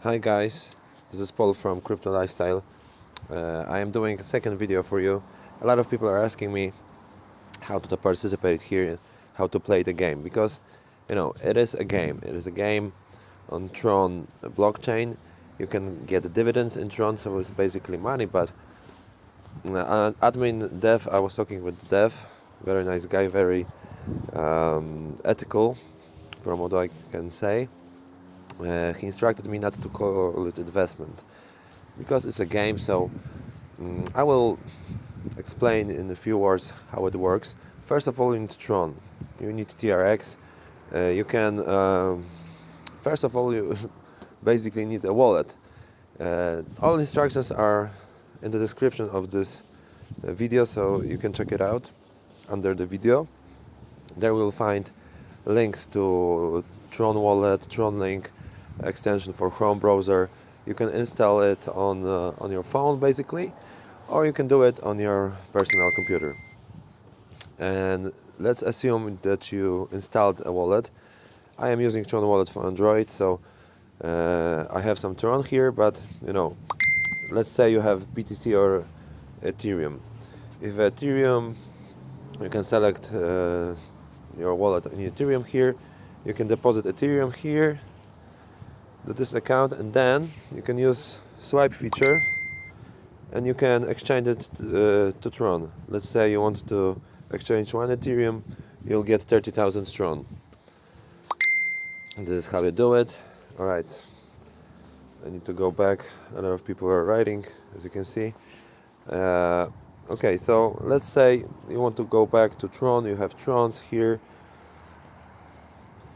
Hi guys, this is Paul from Crypto Lifestyle. I am doing a second video for you. A lot of people are asking me how to participate here, how to play the game, because it is a game. It is a game on Tron blockchain. You can get the dividends in Tron, so it's basically money. But admin Dev, I was talking with Dev, very nice guy, very ethical, from what I can say. He instructed me not to call it investment because it's a game. So I will explain in a few words how it works. First of all, you need Tron, you need TRX. You can first of all you basically need a wallet. All instructions are in the description of this video, so you can check it out under the video. There you will find links to Tron wallet, Tronlink, extension for Chrome browser. You can install it on your phone basically, or you can do it on your personal computer. And let's assume that you installed a wallet. I am using Tron wallet for Android, so I have some Tron here, but let's say you have BTC or Ethereum. If Ethereum, you can select your wallet in Ethereum here. You can deposit Ethereum here to this account, and then you can use swipe feature and you can exchange it to Tron. Let's say you want to exchange one Ethereum, you'll get 30,000 Tron. This is how you do it. Alright, I need to go back. A lot of people are writing, as you can see. Okay, so let's say you want to go back to Tron. You have Trons here.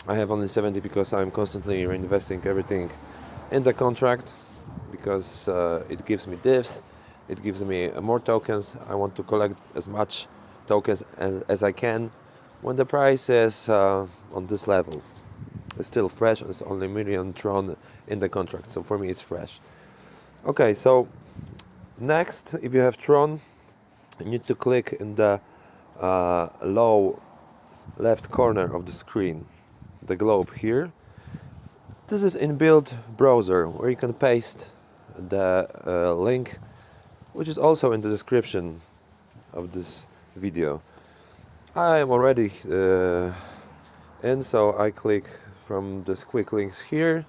I have only 70 because I'm constantly reinvesting everything in the contract, because it gives me diffs, it gives me more tokens. I want to collect as much tokens as I can when the price is on this level. It's still fresh, it's only million Tron in the contract, so for me it's fresh. Okay, so next, if you have Tron, you need to click in the low left corner of the screen, the globe here. This is inbuilt browser where you can paste the link, which is also in the description of this video. I am already in, so I click from these quick links here.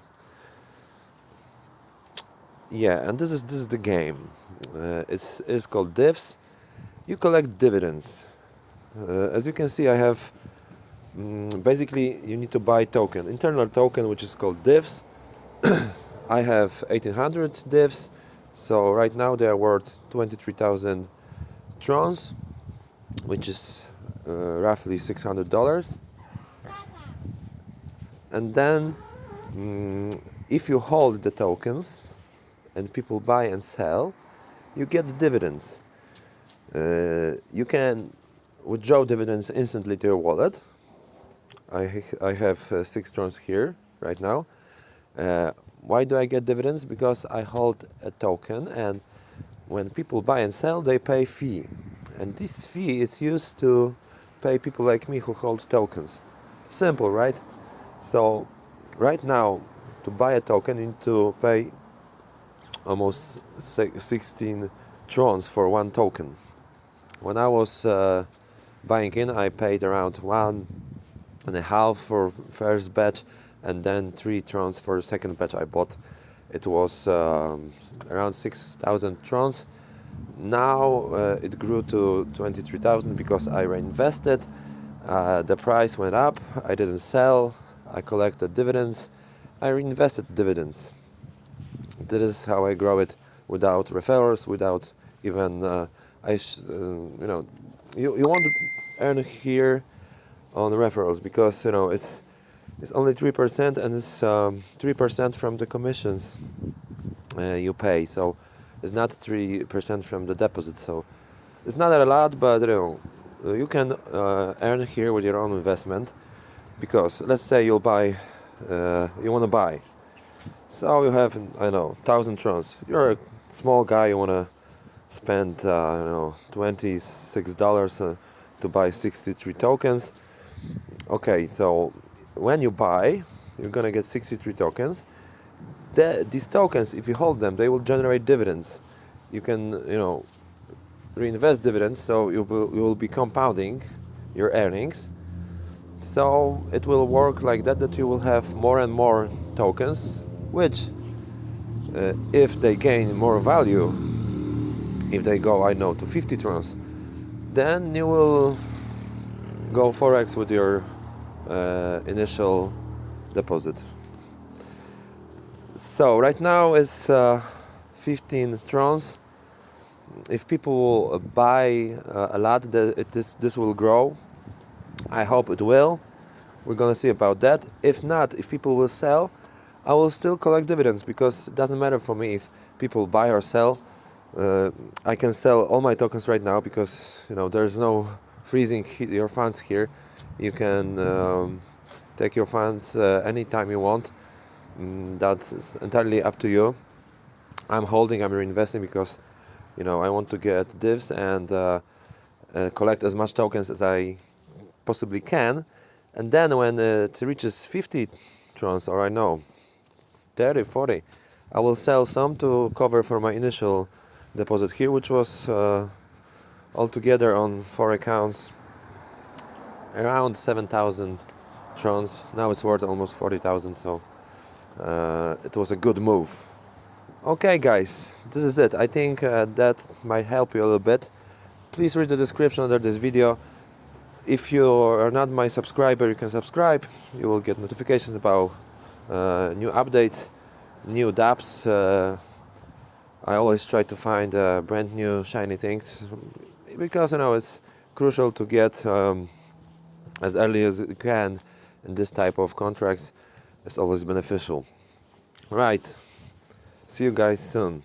Yeah, and this is the game. It's called divs. You collect dividends. As you can see, I have basically you need to buy token, internal token, which is called divs. I have 1800 divs, so right now they are worth 23,000 trons, which is roughly $600. And then if you hold the tokens and people buy and sell, you get the dividends. You can withdraw dividends instantly to your wallet. I have 6 trons here right now. Why do I get dividends? Because I hold a token, and when people buy and sell, they pay fee, and this fee is used to pay people like me who hold tokens. Simple, right? So right now, to buy a token, you need to pay almost 16 trons for one token. When I was buying in, I paid around 1.5 for first batch, and then 3 trons for the second batch I bought. It was around 6,000 trons. Now it grew to 23,000 because I reinvested. The price went up. I didn't sell. I collected dividends. I reinvested dividends. This is how I grow it without referrals, without even you want to earn here on referrals, because it's only 3%, and it's 3% from the commissions you pay. So it's not 3% from the deposit. So it's not a lot, but you can earn here with your own investment. Because let's say you want to buy. So you have 1,000 trons. You're a small guy. You want to spend $26 to buy 63 tokens. Okay, so when you buy, you're gonna get 63 tokens. these tokens, if you hold them, they will generate dividends. You can, reinvest dividends, so you will be compounding your earnings. So it will work like that you will have more and more tokens, which if they gain more value, if they go, I know, to 50 trons, then you will go 4x with your initial deposit. So right now it's 15 trons. If people will buy a lot, this will grow. I hope it will. We're gonna see about that. If not, if people will sell, I will still collect dividends, because it doesn't matter for me if people buy or sell. I can sell all my tokens right now, because there's no freezing your funds here. You can take your funds anytime you want. That's entirely up to you. I'm reinvesting, because I want to get divs and collect as much tokens as I possibly can, and then when it reaches 50 trons, or I know 30, 40, I will sell some to cover for my initial deposit here, which was altogether on 4 accounts around 7,000 trons. Now it's worth almost 40,000, so it was a good move. Okay guys, this is it. I think that might help you a little bit. Please read the description under this video. If you are not my subscriber, you can subscribe. You will get notifications about new updates, new Dapps. I always try to find brand new shiny things, because it's crucial to get as early as you can in this type of contracts. It's always beneficial. Right. See you guys soon.